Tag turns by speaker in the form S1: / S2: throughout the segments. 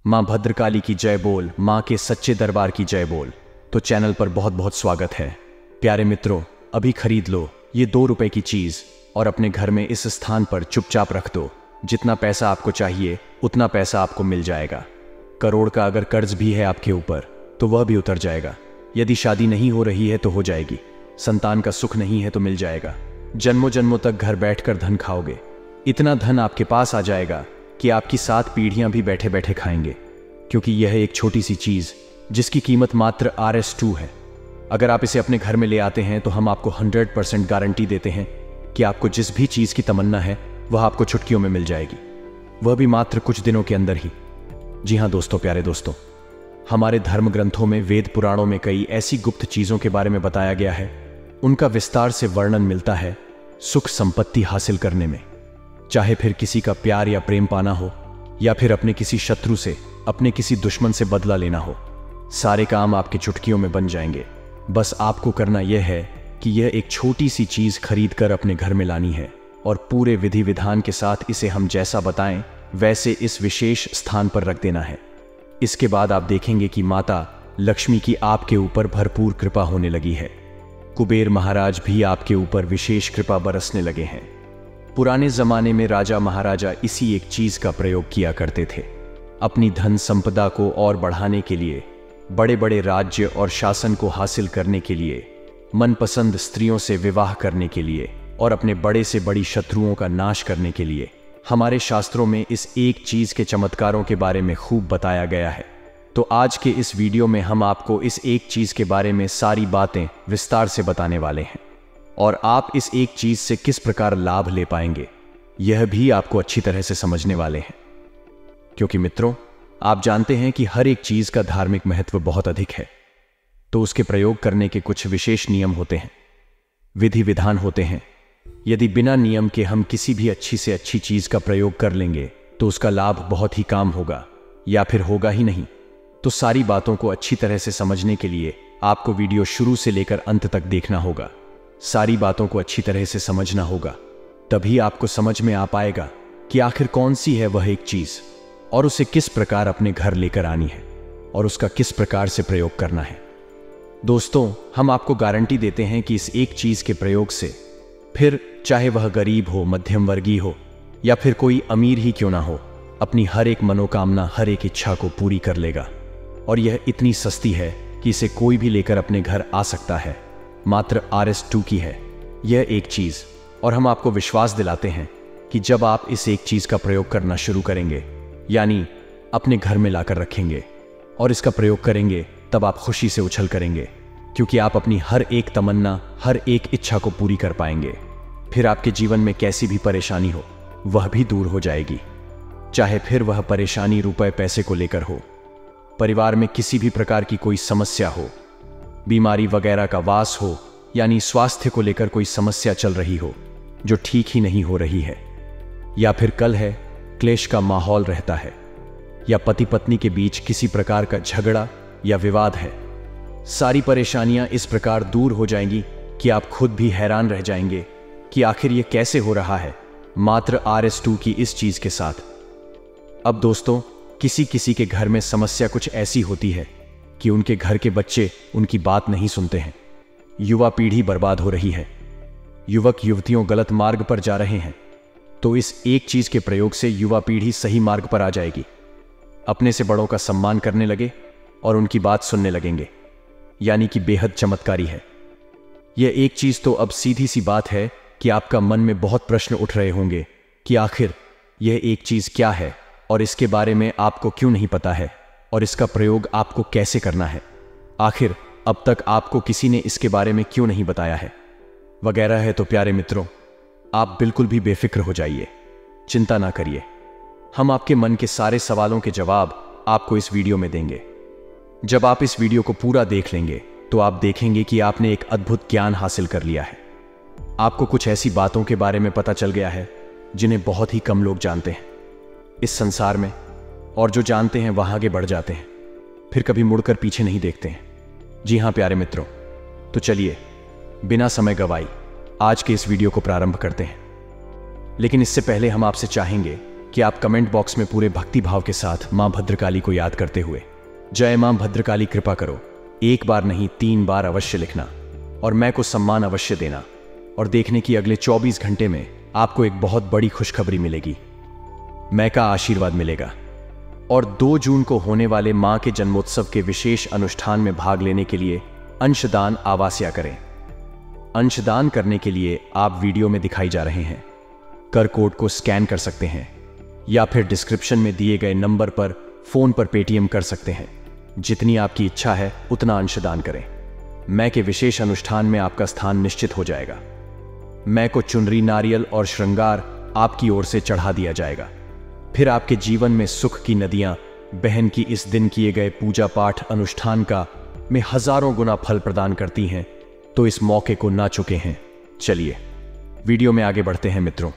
S1: माँ भद्रकाली की जय बोल, माँ के सच्चे दरबार की जय बोल। तो चैनल पर बहुत बहुत स्वागत है। प्यारे मित्रों, अभी खरीद लो ये 2 रुपए की चीज और अपने घर में इस स्थान पर चुपचाप रख दो। जितना पैसा आपको चाहिए उतना पैसा आपको मिल जाएगा। करोड़ का अगर कर्ज भी है आपके ऊपर तो वह भी उतर जाएगा। यदि शादी नहीं हो रही है तो हो जाएगी। संतान का सुख नहीं है तो मिल जाएगा। जन्मों जन्मों तक घर बैठकर धन खाओगे। इतना धन आपके पास आ जाएगा कि आपकी 7 पीढ़ियां भी बैठे बैठे खाएंगे, क्योंकि यह एक छोटी सी चीज जिसकी कीमत मात्र RS2 है। अगर आप इसे अपने घर में ले आते हैं तो हम आपको 100% गारंटी देते हैं कि आपको जिस भी चीज की तमन्ना है वह आपको चुटकियों में मिल जाएगी, वह भी मात्र कुछ दिनों के अंदर ही। जी हाँ दोस्तों, प्यारे दोस्तों, हमारे धर्म ग्रंथों में, वेद पुराणों में कई ऐसी गुप्त चीजों के बारे में बताया गया है। उनका विस्तार से वर्णन मिलता है सुख संपत्ति हासिल करने में। चाहे फिर किसी का प्यार या प्रेम पाना हो, या फिर अपने किसी शत्रु से, अपने किसी दुश्मन से बदला लेना हो, सारे काम आपके चुटकियों में बन जाएंगे। बस आपको करना यह है कि यह एक छोटी सी चीज खरीद कर अपने घर में लानी है और पूरे विधि विधान के साथ इसे हम जैसा बताएं वैसे इस विशेष स्थान पर रख देना है। इसके बाद आप देखेंगे कि माता लक्ष्मी की आपके ऊपर भरपूर कृपा होने लगी है। कुबेर महाराज भी आपके ऊपर विशेष कृपा बरसने लगे हैं। पुराने जमाने में राजा महाराजा इसी एक चीज का प्रयोग किया करते थे। अपनी धन संपदा को और बढ़ाने के लिए, बड़े बड़े राज्य और शासन को हासिल करने के लिए, मनपसंद स्त्रियों से विवाह करने के लिए और अपने बड़े से बड़ी शत्रुओं का नाश करने के लिए हमारे शास्त्रों में इस एक चीज के चमत्कारों के बारे में खूब बताया गया है। तो आज के इस वीडियो में हम आपको इस एक चीज के बारे में सारी बातें विस्तार से बताने वाले हैं और आप इस एक चीज से किस प्रकार लाभ ले पाएंगे यह भी आपको अच्छी तरह से समझने वाले हैं। क्योंकि मित्रों, आप जानते हैं कि हर एक चीज का धार्मिक महत्व बहुत अधिक है, तो उसके प्रयोग करने के कुछ विशेष नियम होते हैं, विधि विधान होते हैं। यदि बिना नियम के हम किसी भी अच्छी से अच्छी चीज का प्रयोग कर लेंगे तो उसका लाभ बहुत ही कम होगा या फिर होगा ही नहीं। तो सारी बातों को अच्छी तरह से समझने के लिए आपको वीडियो शुरू से लेकर अंत तक देखना होगा। सारी बातों को अच्छी तरह से समझना होगा, तभी आपको समझ में आ पाएगा कि आखिर कौन सी है वह एक चीज और उसे किस प्रकार अपने घर लेकर आनी है और उसका किस प्रकार से प्रयोग करना है। दोस्तों, हम आपको गारंटी देते हैं कि इस एक चीज के प्रयोग से, फिर चाहे वह गरीब हो, मध्यम वर्गीय हो या फिर कोई अमीर ही क्यों ना हो, अपनी हर एक मनोकामना, हर एक इच्छा को पूरी कर लेगा। और यह इतनी सस्ती है कि इसे कोई भी लेकर अपने घर आ सकता है। मात्र RS2 की है यह एक चीज, और हम आपको विश्वास दिलाते हैं कि जब आप इस एक चीज का प्रयोग करना शुरू करेंगे, यानी अपने घर में लाकर रखेंगे और इसका प्रयोग करेंगे, तब आप खुशी से उछल करेंगे, क्योंकि आप अपनी हर एक तमन्ना, हर एक इच्छा को पूरी कर पाएंगे। फिर आपके जीवन में कैसी भी परेशानी हो वह भी दूर हो जाएगी। चाहे फिर वह परेशानी रुपए पैसे को लेकर हो, परिवार में किसी भी प्रकार की कोई समस्या हो, बीमारी वगैरह का वास हो, यानी स्वास्थ्य को लेकर कोई समस्या चल रही हो जो ठीक ही नहीं हो रही है, या फिर कल है क्लेश का माहौल रहता है, या पति पत्नी के बीच किसी प्रकार का झगड़ा या विवाद है, सारी परेशानियां इस प्रकार दूर हो जाएंगी कि आप खुद भी हैरान रह जाएंगे कि आखिर ये कैसे हो रहा है, मात्र RS2 की इस चीज के साथ। अब दोस्तों, किसी किसी के घर में समस्या कुछ ऐसी होती है कि उनके घर के बच्चे उनकी बात नहीं सुनते हैं। युवा पीढ़ी बर्बाद हो रही है, युवक युवतियों गलत मार्ग पर जा रहे हैं। तो इस एक चीज के प्रयोग से युवा पीढ़ी सही मार्ग पर आ जाएगी, अपने से बड़ों का सम्मान करने लगे और उनकी बात सुनने लगेंगे, यानी कि बेहद चमत्कारी है यह एक चीज। तो अब सीधी सी बात है कि आपका मन में बहुत प्रश्न उठ रहे होंगे कि आखिर यह एक चीज क्या है और इसके बारे में आपको क्यों नहीं पता है और इसका प्रयोग आपको कैसे करना है। आखिर अब तक आपको किसी ने इसके बारे में क्यों नहीं बताया है वगैरह है। तो प्यारे मित्रों, आप बिल्कुल भी बेफिक्र हो जाइए, चिंता ना करिए। हम आपके मन के सारे सवालों के जवाब आपको इस वीडियो में देंगे। जब आप इस वीडियो को पूरा देख लेंगे तो आप देखेंगे कि आपने एक अद्भुत ज्ञान हासिल कर लिया है। आपको कुछ ऐसी बातों के बारे में पता चल गया है जिन्हें बहुत ही कम लोग जानते हैं इस संसार में, और जो जानते हैं वहां आगे बढ़ जाते हैं, फिर कभी मुड़कर पीछे नहीं देखते हैं। जी हां प्यारे मित्रों, तो चलिए बिना समय गवाई आज के इस वीडियो को प्रारंभ करते हैं। लेकिन इससे पहले हम आपसे चाहेंगे कि आप कमेंट बॉक्स में पूरे भक्ति भाव के साथ मां भद्रकाली को याद करते हुए जय मां भद्रकाली कृपा करो एक बार नहीं 3 बार अवश्य लिखना और मैं को सम्मान अवश्य देना और देखने की अगले 24 घंटे में आपको एक बहुत बड़ी खुशखबरी मिलेगी। मैं का आशीर्वाद मिलेगा और 2 जून को होने वाले मां के जन्मोत्सव के विशेष अनुष्ठान में भाग लेने के लिए अंशदान आवास्या करें। अंशदान करने के लिए आप वीडियो में दिखाई जा रहे हैं कर कोड को स्कैन कर सकते हैं या फिर डिस्क्रिप्शन में दिए गए नंबर पर फोन पर पेटीएम कर सकते हैं। जितनी आपकी इच्छा है उतना अंशदान करें। मैं के विशेष अनुष्ठान में आपका स्थान निश्चित हो जाएगा। मैं को चुनरी, नारियल और श्रृंगार आपकी ओर से चढ़ा दिया जाएगा। फिर आपके जीवन में सुख की नदियां बहन की इस दिन किए गए पूजा पाठ अनुष्ठान का में हजारों गुना फल प्रदान करती हैं, तो इस मौके को ना चुके हैं। चलिए वीडियो में आगे बढ़ते हैं मित्रों।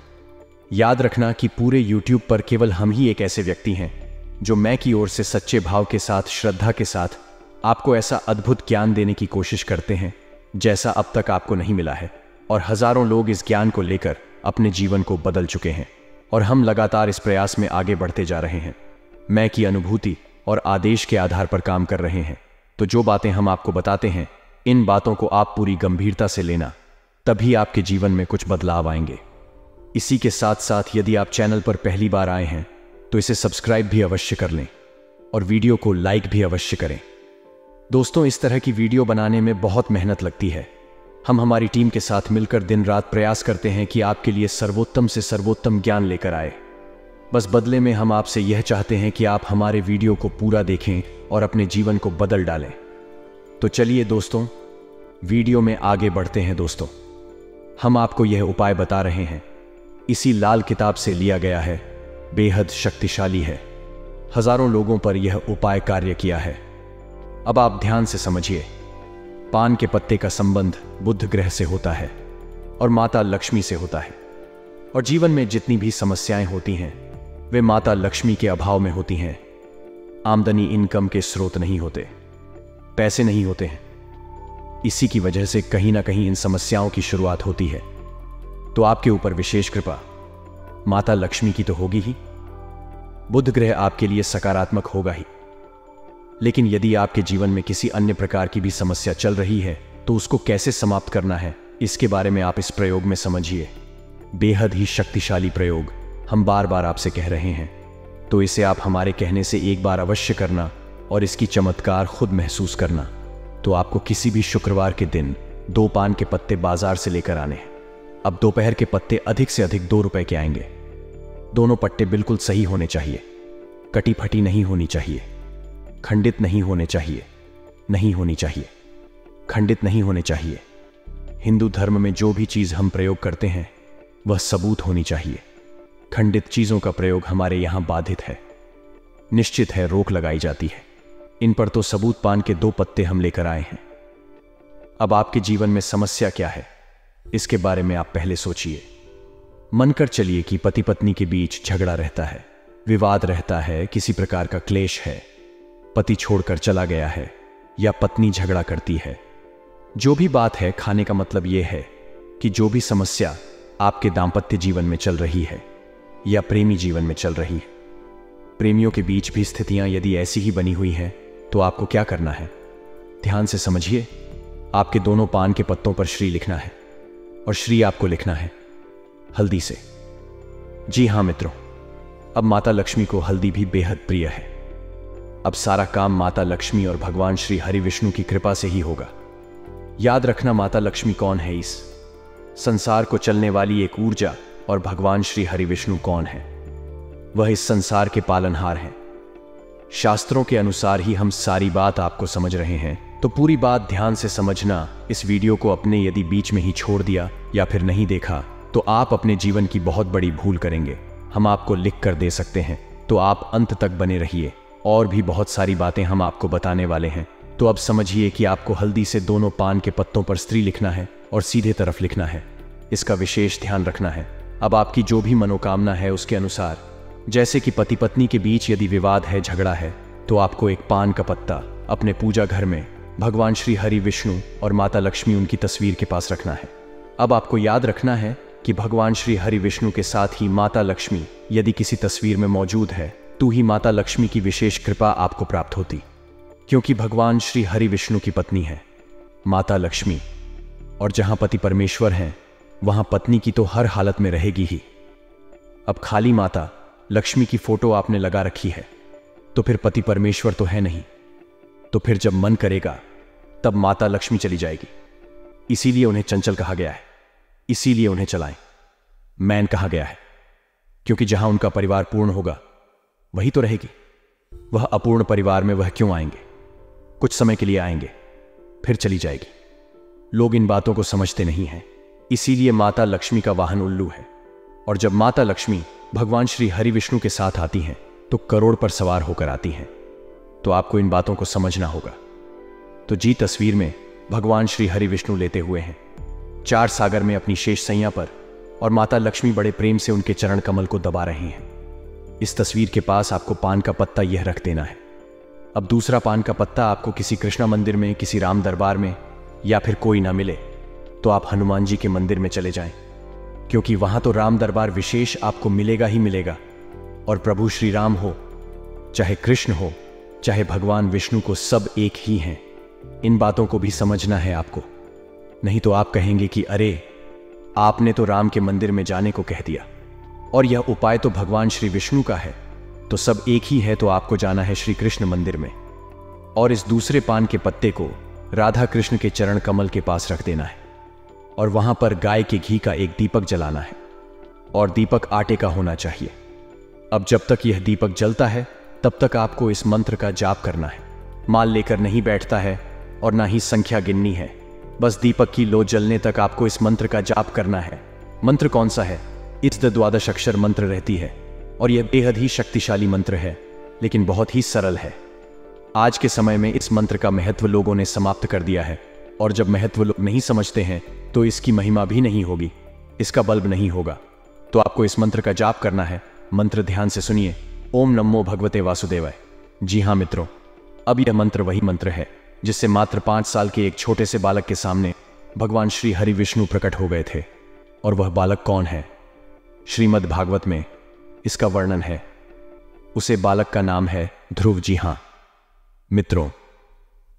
S1: याद रखना कि पूरे YouTube पर केवल हम ही एक ऐसे व्यक्ति हैं जो मैं की ओर से सच्चे भाव के साथ, श्रद्धा के साथ आपको ऐसा अद्भुत ज्ञान देने की कोशिश करते हैं जैसा अब तक आपको नहीं मिला है। और हजारों लोग इस ज्ञान को लेकर अपने जीवन को बदल चुके हैं और हम लगातार इस प्रयास में आगे बढ़ते जा रहे हैं। मैं की अनुभूति और आदेश के आधार पर काम कर रहे हैं। तो जो बातें हम आपको बताते हैं, इन बातों को आप पूरी गंभीरता से लेना, तभी आपके जीवन में कुछ बदलाव आएंगे। इसी के साथ साथ यदि आप चैनल पर पहली बार आए हैं तो इसे सब्सक्राइब भी अवश्य कर लें और वीडियो को लाइक भी अवश्य करें। दोस्तों, इस तरह की वीडियो बनाने में बहुत मेहनत लगती है। हम हमारी टीम के साथ मिलकर दिन रात प्रयास करते हैं कि आपके लिए सर्वोत्तम से सर्वोत्तम ज्ञान लेकर आए। बस बदले में हम आपसे यह चाहते हैं कि आप हमारे वीडियो को पूरा देखें और अपने जीवन को बदल डालें। तो चलिए दोस्तों, वीडियो में आगे बढ़ते हैं। दोस्तों, हम आपको यह उपाय बता रहे हैं, इसी लाल किताब से लिया गया है, बेहद शक्तिशाली है। हजारों लोगों पर यह उपाय कार्य किया है। अब आप ध्यान से समझिए। पान के पत्ते का संबंध बुध ग्रह से होता है और माता लक्ष्मी से होता है। और जीवन में जितनी भी समस्याएं होती हैं वे माता लक्ष्मी के अभाव में होती हैं। आमदनी, इनकम के स्रोत नहीं होते, पैसे नहीं होते हैं। इसी की वजह से कहीं ना कहीं इन समस्याओं की शुरुआत होती है। तो आपके ऊपर विशेष कृपा माता लक्ष्मी की तो होगी ही, बुध ग्रह आपके लिए सकारात्मक होगा ही। लेकिन यदि आपके जीवन में किसी अन्य प्रकार की भी समस्या चल रही है तो उसको कैसे समाप्त करना है, इसके बारे में आप इस प्रयोग में समझिए। बेहद ही शक्तिशाली प्रयोग हम बार बार आपसे कह रहे हैं, तो इसे आप हमारे कहने से एक बार अवश्य करना और इसकी चमत्कार खुद महसूस करना। तो आपको किसी भी शुक्रवार के दिन 2 पान के पत्ते बाजार से लेकर आने हैं। अब दोपहर के पत्ते अधिक से अधिक 2 रुपए के आएंगे। दोनों पट्टे बिल्कुल सही होने चाहिए, कटी फटी नहीं होनी चाहिए, खंडित नहीं होने चाहिए, खंडित नहीं होने चाहिए। हिंदू धर्म में जो भी चीज हम प्रयोग करते हैं वह सबूत होनी चाहिए। खंडित चीजों का प्रयोग हमारे यहां बाधित है, निश्चित है रोक लगाई जाती है। इन पर तो सबूत पान के 2 पत्ते हम लेकर आए हैं। अब आपके जीवन में समस्या क्या है, इसके बारे में आप पहले सोचिए। मनकर चलिए कि पति पत्नी के बीच झगड़ा रहता है, विवाद रहता है, किसी प्रकार का क्लेश है, पति छोड़कर चला गया है या पत्नी झगड़ा करती है। जो भी बात है, खाने का मतलब यह है कि जो भी समस्या आपके दाम्पत्य जीवन में चल रही है या प्रेमी जीवन में चल रही है, प्रेमियों के बीच भी स्थितियां यदि ऐसी ही बनी हुई हैं, तो आपको क्या करना है, ध्यान से समझिए। आपके दोनों पान के पत्तों पर श्री लिखना है और श्री आपको लिखना है हल्दी से। जी हां मित्रों, अब माता लक्ष्मी को हल्दी भी बेहद प्रिय है। अब सारा काम माता लक्ष्मी और भगवान श्री हरि विष्णु की कृपा से ही होगा। याद रखना, माता लक्ष्मी कौन है, इस संसार को चलने वाली एक ऊर्जा, और भगवान श्री हरि विष्णु कौन है, वह इस संसार के पालनहार हैं। शास्त्रों के अनुसार ही हम सारी बात आपको समझ रहे हैं, तो पूरी बात ध्यान से समझना। इस वीडियो को अपने यदि बीच में ही छोड़ दिया या फिर नहीं देखा तो आप अपने जीवन की बहुत बड़ी भूल करेंगे। हम आपको लिख कर दे सकते हैं, तो आप अंत तक बने रहिए। और भी बहुत सारी बातें हम आपको बताने वाले हैं। तो अब समझिए कि आपको हल्दी से दोनों पान के पत्तों पर स्त्री लिखना है और सीधे तरफ लिखना है। इसका विशेष ध्यान रखना है। अब आपकी जो भी मनोकामना है उसके अनुसार, जैसे कि पति पत्नी के बीच यदि विवाद है, झगड़ा है, तो आपको एक पान का पत्ता अपने पूजा घर में भगवान श्री हरि विष्णु और माता लक्ष्मी उनकी तस्वीर के पास रखना है। अब आपको याद रखना है कि भगवान श्री हरि विष्णु के साथ ही माता लक्ष्मी यदि किसी तस्वीर में मौजूद है तो ही माता लक्ष्मी की विशेष कृपा आपको प्राप्त होती, क्योंकि भगवान श्री हरि विष्णु की पत्नी है माता लक्ष्मी, और जहां पति परमेश्वर हैं वहां पत्नी की तो हर हालत में रहेगी ही। अब खाली माता लक्ष्मी की फोटो आपने लगा रखी है तो फिर पति परमेश्वर तो है नहीं, तो फिर जब मन करेगा तब माता लक्ष्मी चली जाएगी। इसीलिए उन्हें चंचल कहा गया है, इसीलिए उन्हें चलाएं मैन कहा गया है, क्योंकि जहां उनका परिवार पूर्ण होगा वही तो रहेगी। वह अपूर्ण परिवार में वह क्यों आएंगे? कुछ समय के लिए आएंगे फिर चली जाएगी। लोग इन बातों को समझते नहीं हैं, इसीलिए माता लक्ष्मी का वाहन उल्लू है। और जब माता लक्ष्मी भगवान श्री हरि विष्णु के साथ आती हैं तो करोड़ पर सवार होकर आती हैं, तो आपको इन बातों को समझना होगा। तो जी तस्वीर में भगवान श्री हरि विष्णु लेते हुए हैं 4 सागर में अपनी शेष सैया पर, और माता लक्ष्मी बड़े प्रेम से उनके चरण कमल को दबा रही हैं। इस तस्वीर के पास आपको पान का पत्ता यह रख देना है। अब दूसरा पान का पत्ता आपको किसी कृष्णा मंदिर में, किसी राम दरबार में या फिर कोई ना मिले तो आप हनुमान जी के मंदिर में चले जाएं, क्योंकि वहां तो राम दरबार विशेष आपको मिलेगा ही मिलेगा। और प्रभु श्री राम हो चाहे कृष्ण हो चाहे भगवान विष्णु को, सब एक ही हैं। इन बातों को भी समझना है आपको, नहीं तो आप कहेंगे कि अरे आपने तो राम के मंदिर में जाने को कह दिया और यह उपाय तो भगवान श्री विष्णु का है, तो सब एक ही है, तो आपको जाना है श्री कृष्ण मंदिर में और इस दूसरे पान के पत्ते को राधा कृष्ण के चरण कमल के पास रख देना है और वहां पर गाय के घी का एक दीपक जलाना है और दीपक आटे का होना चाहिए। अब जब तक यह दीपक जलता है तब तक आपको इस मंत्र का जाप करना है। माल लेकर नहीं बैठता है और ना ही संख्या गिननी है, बस दीपक की लो जलने तक आपको इस मंत्र का जाप करना है। मंत्र कौन सा है? इस 12 अक्षर मंत्र रहती है और यह बेहद ही शक्तिशाली मंत्र है, लेकिन बहुत ही सरल है। आज के समय में इस मंत्र का महत्व लोगों ने समाप्त कर दिया है, और जब महत्व लोग नहीं समझते हैं तो इसकी महिमा भी नहीं होगी, इसका बल्ब नहीं होगा। तो आपको इस मंत्र का जाप करना है। मंत्र ध्यान से सुनिए। ओम नमो भगवते वासुदेवाय। जी हाँ मित्रों, अब यह मंत्र वही मंत्र है जिससे मात्र 5 साल के एक छोटे से बालक के सामने भगवान श्री हरि विष्णु प्रकट हो गए थे। और वह बालक कौन है? श्रीमद् भागवत में इसका वर्णन है। उसे बालक का नाम है ध्रुव। जी हाँ मित्रों,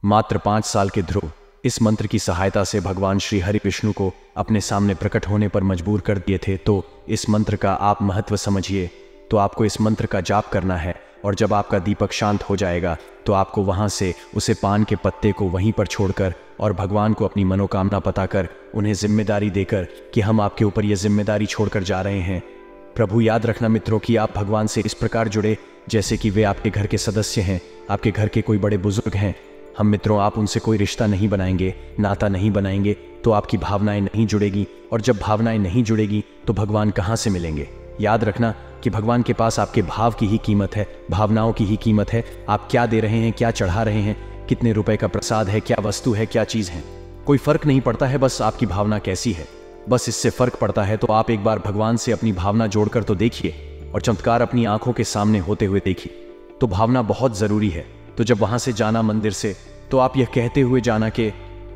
S1: मात्र 5 साल के ध्रुव इस मंत्र की सहायता से भगवान श्री हरि विष्णु को अपने सामने प्रकट होने पर मजबूर कर दिए थे। तो इस मंत्र का आप महत्व समझिए। तो आपको इस मंत्र का जाप करना है और जब आपका दीपक शांत हो जाएगा तो आपको वहां से उसे पान के पत्ते को वहीं पर छोड़कर और भगवान को अपनी मनोकामना बताकर उन्हें जिम्मेदारी देकर कि हम आपके ऊपर यह जिम्मेदारी छोड़कर जा रहे हैं। प्रभु याद रखना मित्रों कि आप भगवान से इस प्रकार जुड़े जैसे कि वे आपके घर के सदस्य हैं, आपके घर के कोई बड़े बुजुर्ग हैं। हम मित्रों आप उनसे कोई रिश्ता नहीं बनाएंगे, नाता नहीं बनाएंगे तो आपकी भावनाएं नहीं जुड़ेगी, और जब भावनाएं नहीं जुड़ेगी तो भगवान कहाँ से मिलेंगे? याद रखना कि भगवान के पास आपके भाव की ही कीमत है, भावनाओं की ही कीमत है। आप क्या दे रहे हैं, क्या चढ़ा रहे हैं, कितने रुपए का प्रसाद है, क्या वस्तु है, क्या चीज है, कोई फर्क नहीं पड़ता है। बस आपकी भावना कैसी है, बस इससे फर्क पड़ता है। तो आप एक बार भगवान से अपनी भावना जोड़कर तो देखिए और चमत्कार अपनी आंखों के सामने होते हुए देखिए। तो भावना बहुत जरूरी है। तो जब वहां से जाना मंदिर से, तो आप यह कहते हुए जाना कि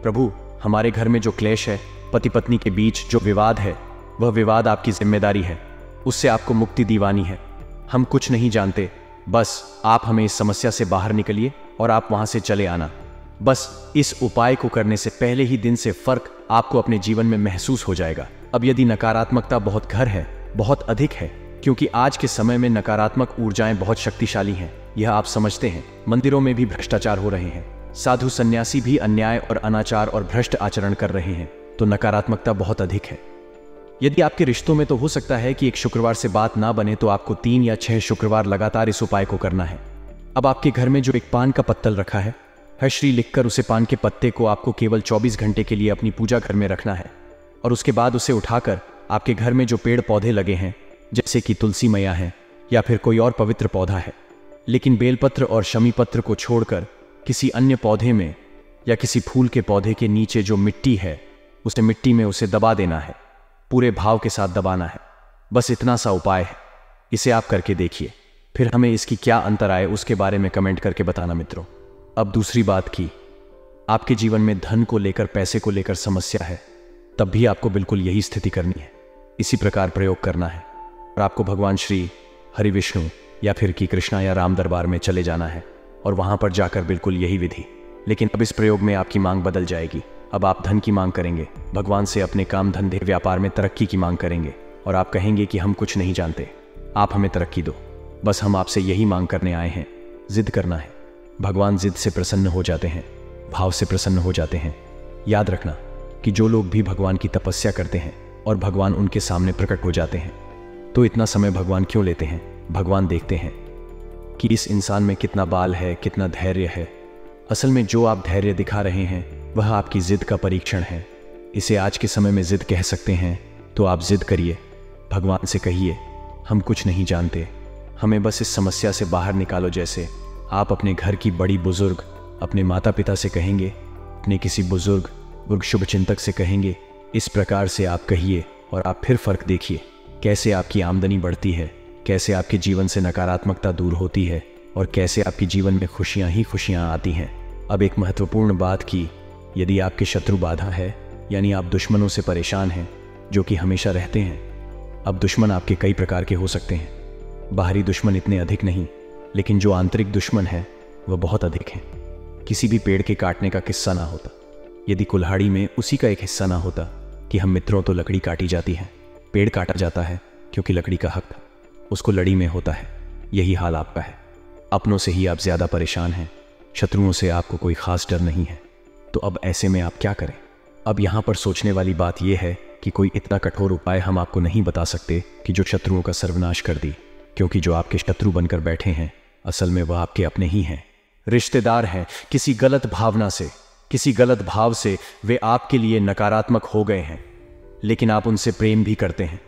S1: प्रभु हमारे घर में जो क्लेश है, पति पत्नी के बीच जो विवाद है, वह विवाद आपकी जिम्मेदारी है, उससे आपको मुक्ति दिवानी है। हम कुछ नहीं जानते, बस आप हमें इस समस्या से बाहर निकलिए और आप वहां से चले आना। बस इस उपाय को करने से पहले ही दिन से फर्क आपको अपने जीवन में महसूस हो जाएगा। अब यदि नकारात्मकता बहुत घर है, बहुत अधिक है, क्योंकि आज के समय में नकारात्मक ऊर्जाएं बहुत शक्तिशाली हैं, यह आप समझते हैं। मंदिरों में भी भ्रष्टाचार हो रहे हैं, साधु सन्यासी भी अन्याय और अनाचार और भ्रष्ट आचरण कर रहे हैं, तो नकारात्मकता बहुत अधिक है। यदि आपके रिश्तों में तो हो सकता है कि एक शुक्रवार से बात ना बने, तो आपको 3 या 6 शुक्रवार लगातार इस उपाय को करना है। अब आपके घर में जो एक पान का पत्तल रखा है, हर श्री लिखकर उसे पान के पत्ते को आपको केवल 24 घंटे के लिए अपनी पूजा घर में रखना है, और उसके बाद उसे उठाकर आपके घर में जो पेड़ पौधे लगे हैं, जैसे कि तुलसी मैया है या फिर कोई और पवित्र पौधा है, लेकिन बेलपत्र और शमी पत्र को छोड़कर किसी अन्य पौधे में या किसी फूल के पौधे के नीचे जो मिट्टी है, उसे मिट्टी में उसे दबा देना है, पूरे भाव के साथ दबाना है। बस इतना सा उपाय है, इसे आप करके देखिए, फिर हमें इसकी क्या अंतर आए उसके बारे में कमेंट करके बताना मित्रों। अब दूसरी बात की, आपके जीवन में धन को लेकर, पैसे को लेकर समस्या है, तब भी आपको बिल्कुल यही स्थिति करनी है। इसी प्रकार प्रयोग करना है और आपको भगवान श्री हरि विष्णु या फिर कि कृष्णा या राम दरबार में चले जाना है और वहां पर जाकर बिल्कुल यही विधि। लेकिन अब इस प्रयोग में आपकी मांग बदल जाएगी। अब आप धन की मांग करेंगे, भगवान से अपने काम धंधे व्यापार में तरक्की की मांग करेंगे और आप कहेंगे कि हम कुछ नहीं जानते, आप हमें तरक्की दो, बस हम आपसे यही मांग करने आए हैं। जिद करना है। भगवान जिद से प्रसन्न हो जाते हैं, भाव से प्रसन्न हो जाते हैं। याद रखना कि जो लोग भी भगवान की तपस्या करते हैं और भगवान उनके सामने प्रकट हो जाते हैं, तो इतना समय भगवान क्यों लेते हैं? भगवान देखते हैं कि इस इंसान में कितना बाल है, कितना धैर्य है। असल में जो आप धैर्य दिखा रहे हैं वह आपकी जिद का परीक्षण है। इसे आज के समय में जिद कह सकते हैं। तो आप जिद करिए, भगवान से कहिए हम कुछ नहीं जानते, हमें बस इस समस्या से बाहर निकालो। जैसे आप अपने घर की बड़ी बुजुर्ग अपने माता पिता से कहेंगे, अपने किसी बुजुर्ग शुभचिंतक से कहेंगे, इस प्रकार से आप कहिए और आप फिर फर्क देखिए कैसे आपकी आमदनी बढ़ती है, कैसे आपके जीवन से नकारात्मकता दूर होती है और कैसे आपके जीवन में खुशियां ही खुशियां आती हैं। अब एक महत्वपूर्ण बात की, यदि आपके शत्रु बाधा है, यानी आप दुश्मनों से परेशान हैं जो कि हमेशा रहते हैं। अब दुश्मन आपके कई प्रकार के हो सकते हैं। बाहरी दुश्मन इतने अधिक नहीं, लेकिन जो आंतरिक दुश्मन है वह बहुत अधिक है। किसी भी पेड़ के काटने का किस्सा ना होता, यदि कुल्हाड़ी में उसी का एक हिस्सा ना होता कि हम मित्रों तो लकड़ी काटी जाती है, पेड़ काटा जाता है क्योंकि लकड़ी का हक था, उसको लड़ी में होता है। यही हाल आपका है। अपनों से ही आप ज्यादा परेशान हैं, शत्रुओं से आपको कोई खास डर नहीं है। तो अब ऐसे में आप क्या करें? अब यहाँ पर सोचने वाली बात यह है कि कोई इतना कठोर उपाय हम आपको नहीं बता सकते कि जो शत्रुओं का सर्वनाश कर दी, क्योंकि जो आपके शत्रु बनकर बैठे हैं असल में वह आपके अपने ही हैं, रिश्तेदार हैं। किसी गलत भावना से, किसी गलत भाव से वे आपके लिए नकारात्मक हो गए हैं, लेकिन आप उनसे प्रेम भी करते हैं।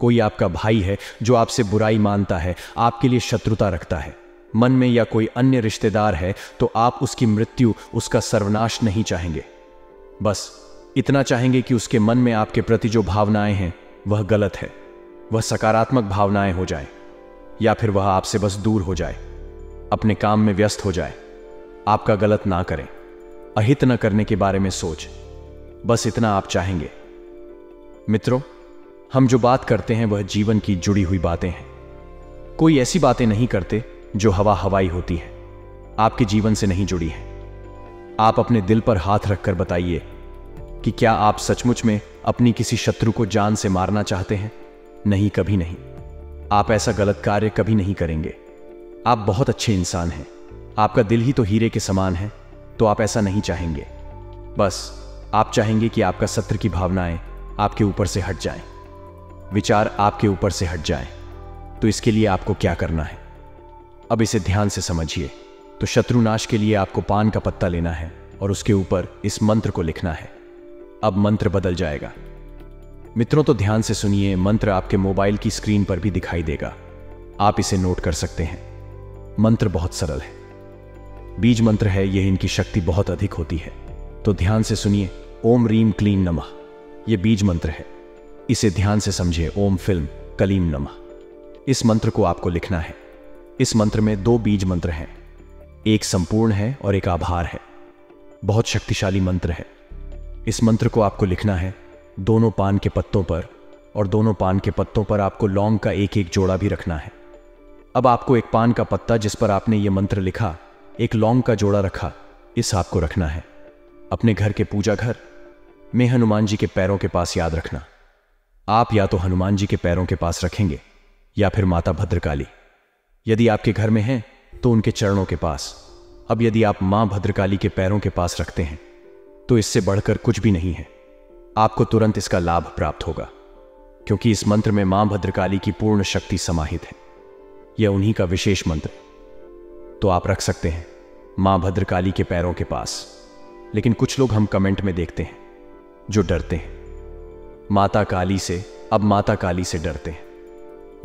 S1: कोई आपका भाई है जो आपसे बुराई मानता है, आपके लिए शत्रुता रखता है मन में, या कोई अन्य रिश्तेदार है तो आप उसकी मृत्यु, उसका सर्वनाश नहीं चाहेंगे। बस इतना चाहेंगे कि उसके मन में आपके प्रति जो भावनाएं हैं वह गलत है, वह सकारात्मक भावनाएं हो जाए, या फिर वह आपसे बस दूर हो जाए, अपने काम में व्यस्त हो जाए, आपका गलत ना करें, अहित न करने के बारे में सोच, बस इतना आप चाहेंगे। मित्रों, हम जो बात करते हैं वह जीवन की जुड़ी हुई बातें हैं। कोई ऐसी बातें नहीं करते जो हवा हवाई होती है, आपके जीवन से नहीं जुड़ी है। आप अपने दिल पर हाथ रखकर बताइए कि क्या आप सचमुच में अपनी किसी शत्रु को जान से मारना चाहते हैं? नहीं, कभी नहीं। आप ऐसा गलत कार्य कभी नहीं करेंगे। आप बहुत अच्छे इंसान हैं, आपका दिल ही तो हीरे के समान है, तो आप ऐसा नहीं चाहेंगे। बस आप चाहेंगे कि आपका शत्रु की भावनाएं आपके ऊपर से हट जाएं, विचार आपके ऊपर से हट जाएं। तो इसके लिए आपको क्या करना है, अब इसे ध्यान से समझिए। तो शत्रुनाश के लिए आपको पान का पत्ता लेना है और उसके ऊपर इस मंत्र को लिखना है। अब मंत्र बदल जाएगा। मित्रों, तो ध्यान से सुनिए, मंत्र आपके मोबाइल की स्क्रीन पर भी दिखाई देगा, आप इसे नोट कर सकते हैं। मंत्र बहुत सरल है, बीज मंत्र है, यह इनकी शक्ति बहुत अधिक होती है। तो ध्यान से सुनिए, ओम रीम क्लीम नमः, यह बीज मंत्र है, इसे ध्यान से समझिए। ओम फिल्म कलीम नमः, इस मंत्र को आपको लिखना है। इस मंत्र में 2 बीज मंत्र हैं, एक संपूर्ण है और एक आभार है। बहुत शक्तिशाली मंत्र है। इस मंत्र को आपको लिखना है दोनों पान के पत्तों पर, और दोनों पान के पत्तों पर आपको लौंग का एक एक जोड़ा भी रखना है। अब आपको एक पान का पत्ता जिस पर आपने ये मंत्र लिखा, एक लौंग का जोड़ा रखा, इस आपको रखना है अपने घर के पूजा घर में हनुमान जी के पैरों के पास। याद रखना, आप या तो हनुमान जी के पैरों के पास रखेंगे या फिर माता भद्रकाली, यदि आपके घर में हैं तो उनके चरणों के पास। अब यदि आप मां भद्रकाली के पैरों के पास रखते हैं तो इससे बढ़कर कुछ भी नहीं है, आपको तुरंत इसका लाभ प्राप्त होगा, क्योंकि इस मंत्र में मां भद्रकाली की पूर्ण शक्ति समाहित है। यह उन्हीं का विशेष मंत्र। तो आप रख सकते हैं मां भद्रकाली के पैरों के पास। लेकिन कुछ लोग हम कमेंट में देखते हैं जो डरते हैं माता काली से, अब माता काली से डरते हैं।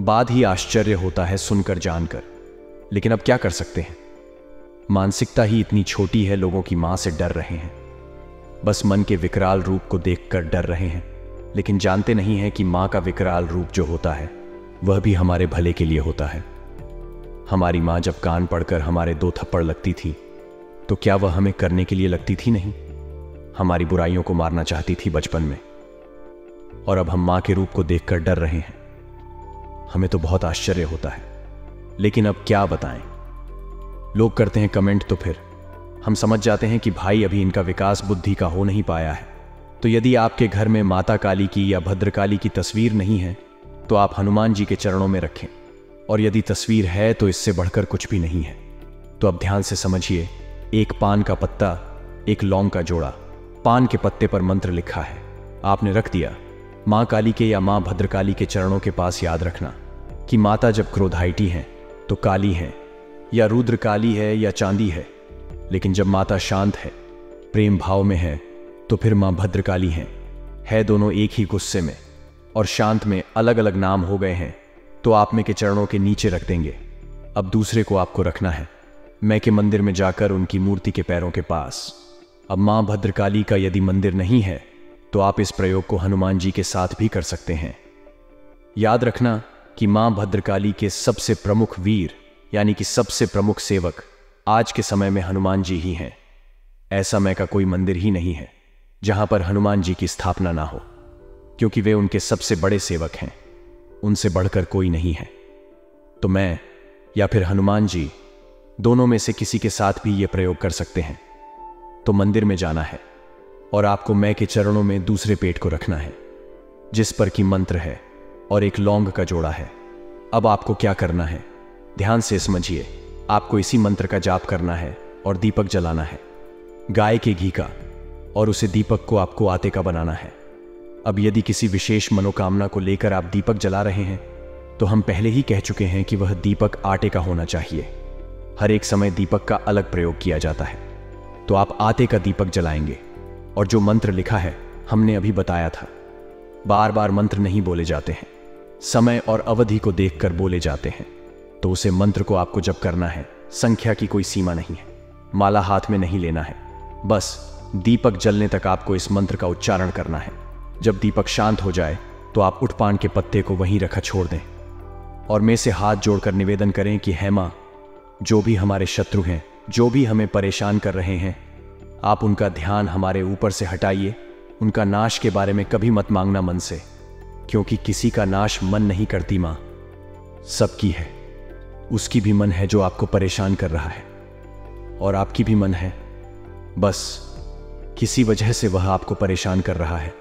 S1: बाद ही आश्चर्य होता है सुनकर जानकर, लेकिन अब क्या कर सकते हैं, मानसिकता ही इतनी छोटी है, लोगों की मां से डर रहे हैं, बस मन के विकराल रूप को देखकर डर रहे हैं, लेकिन जानते नहीं हैं कि मां का विकराल रूप जो होता है वह भी हमारे भले के लिए होता है। हमारी मां जब कान पड़कर हमारे 2 थप्पड़ लगती थी तो क्या वह हमें करने के लिए लगती थी? नहीं, हमारी बुराइयों को मारना चाहती थी बचपन में। और अब हम मां के रूप को देखकर डर रहे हैं। हमें तो बहुत आश्चर्य होता है, लेकिन अब क्या बताएं। लोग करते हैं कमेंट, तो फिर हम समझ जाते हैं कि भाई अभी इनका विकास बुद्धि का हो नहीं पाया है। तो यदि आपके घर में माता काली की या भद्रकाली की तस्वीर नहीं है तो आप हनुमान जी के चरणों में रखें, और यदि तस्वीर है तो इससे बढ़कर कुछ भी नहीं है। तो अब ध्यान से समझिए, एक पान का पत्ता, एक लौंग का जोड़ा, पान के पत्ते पर मंत्र लिखा है, आपने रख दिया। माँ काली के या माँ भद्रकाली के चरणों के पास याद रखना कि माता जब क्रोधाइटी हैं तो काली हैं, या रुद्र काली है या चांदी है, लेकिन जब माता शांत है, प्रेम भाव में है, तो फिर माँ भद्रकाली हैं। है दोनों एक ही गुस्से में और शांत में अलग अलग नाम हो गए हैं, तो आप में के चरणों के नीचे रख देंगे। अब दूसरे को आपको रखना है मैं के मंदिर में जाकर उनकी मूर्ति के पैरों के पास। अब माँ भद्रकाली का यदि मंदिर नहीं है तो आप इस प्रयोग को हनुमान जी के साथ भी कर सकते हैं। याद रखना कि माँ भद्रकाली के सबसे प्रमुख वीर यानी कि सबसे प्रमुख सेवक आज के समय में हनुमान जी ही हैं। ऐसा मैं का कोई मंदिर ही नहीं है जहां पर हनुमान जी की स्थापना ना हो, क्योंकि वे उनके सबसे बड़े सेवक हैं, उनसे बढ़कर कोई नहीं है। तो मैं या फिर हनुमान जी दोनों में से किसी के साथ भी यह प्रयोग कर सकते हैं। तो मंदिर में जाना है और आपको मैं के चरणों में दूसरे पेट को रखना है जिस पर कि मंत्र है और एक लौंग का जोड़ा है। अब आपको क्या करना है, ध्यान से समझिए। आपको इसी मंत्र का जाप करना है और दीपक जलाना है, गाय के घी का, और उसे दीपक को आपको आटे का बनाना है। अब यदि किसी विशेष मनोकामना को लेकर आप दीपक जला रहे हैं तो हम पहले ही कह चुके हैं कि वह दीपक आटे का होना चाहिए। हर एक समय दीपक का अलग प्रयोग किया जाता है। तो आप आटे का दीपक जलाएंगे और जो मंत्र लिखा है हमने अभी बताया था, बार बार मंत्र नहीं बोले जाते हैं, समय और अवधि को देखकर बोले जाते हैं। तो उसे मंत्र को आपको जब करना है, संख्या की कोई सीमा नहीं है, माला हाथ में नहीं लेना है, बस दीपक जलने तक आपको इस मंत्र का उच्चारण करना है। जब दीपक शांत हो जाए तो आप उठ पान के पत्ते को वहीं रखा छोड़ दें और मैं से हाथ जोड़कर निवेदन करें कि हे मां, जो भी हमारे शत्रु हैं, जो भी हमें परेशान कर रहे हैं, आप उनका ध्यान हमारे ऊपर से हटाइए। उनका नाश के बारे में कभी मत मांगना मन से, क्योंकि किसी का नाश मन नहीं करती मां, सबकी है। उसकी भी मन है जो आपको परेशान कर रहा है, और आपकी भी मन है, बस किसी वजह से वह आपको परेशान कर रहा है,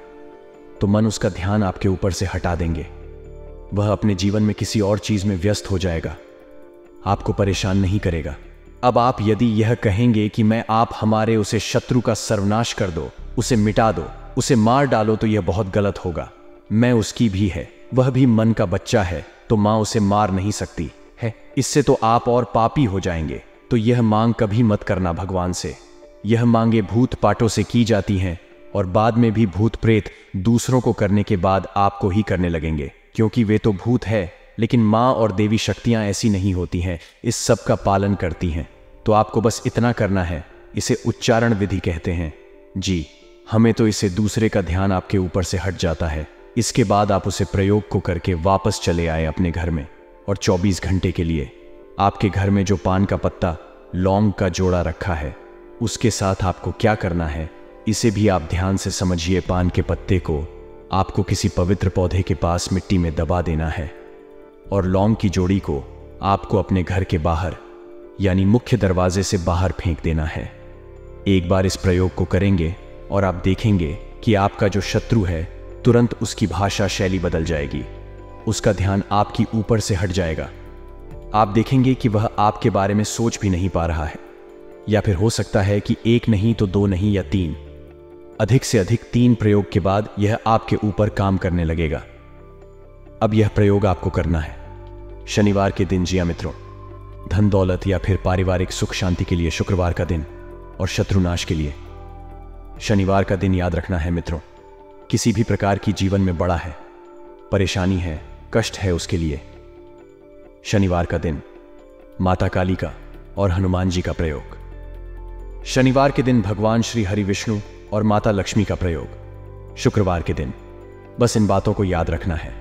S1: तो मन उसका ध्यान आपके ऊपर से हटा देंगे। वह अपने जीवन में किसी और चीज में व्यस्त हो जाएगा, आपको परेशान नहीं करेगा। अब आप यदि यह कहेंगे कि मैं आप हमारे उसे शत्रु का सर्वनाश कर दो, उसे मिटा दो, उसे मार डालो, तो यह बहुत गलत होगा। मैं उसकी भी है, वह भी मन का बच्चा है, तो मां उसे मार नहीं सकती है। इससे तो आप और पापी हो जाएंगे। तो यह मांग कभी मत करना भगवान से। यह मांगे भूत पाटों से की जाती हैं और बाद में भी भूत प्रेत दूसरों को करने के बाद आपको ही करने लगेंगे, क्योंकि वे तो भूत है, लेकिन मां और देवी शक्तियां ऐसी नहीं होती हैं, इस सब का पालन करती हैं। तो आपको बस इतना करना है, इसे उच्चारण विधि कहते हैं जी। हमें तो इसे दूसरे का ध्यान आपके ऊपर से हट जाता है। इसके बाद आप उसे प्रयोग को करके वापस चले आए अपने घर में, और 24 घंटे के लिए आपके घर में जो पान का पत्ता, लौंग का जोड़ा रखा है, उसके साथ आपको क्या करना है, इसे भी आप ध्यान से समझिए। पान के पत्ते को आपको किसी पवित्र पौधे के पास मिट्टी में दबा देना है, और लौंग की जोड़ी को आपको अपने घर के बाहर यानी मुख्य दरवाजे से बाहर फेंक देना है। एक बार इस प्रयोग को करेंगे और आप देखेंगे कि आपका जो शत्रु है, तुरंत उसकी भाषा शैली बदल जाएगी, उसका ध्यान आपकी ऊपर से हट जाएगा। आप देखेंगे कि वह आपके बारे में सोच भी नहीं पा रहा है, या फिर हो सकता है कि एक नहीं तो दो नहीं या तीन, अधिक से अधिक 3 प्रयोग के बाद यह आपके ऊपर काम करने लगेगा। अब यह प्रयोग आपको करना है शनिवार के दिन। जिया मित्रों, धन दौलत या फिर पारिवारिक सुख शांति के लिए शुक्रवार का दिन, और शत्रुनाश के लिए शनिवार का दिन याद रखना है मित्रों। किसी भी प्रकार की जीवन में बड़ा है, परेशानी है, कष्ट है, उसके लिए शनिवार का दिन माता काली का और हनुमान जी का प्रयोग। शनिवार के दिन भगवान श्री हरि विष्णु और माता लक्ष्मी का प्रयोग। शुक्रवार के दिन बस इन बातों को याद रखना है।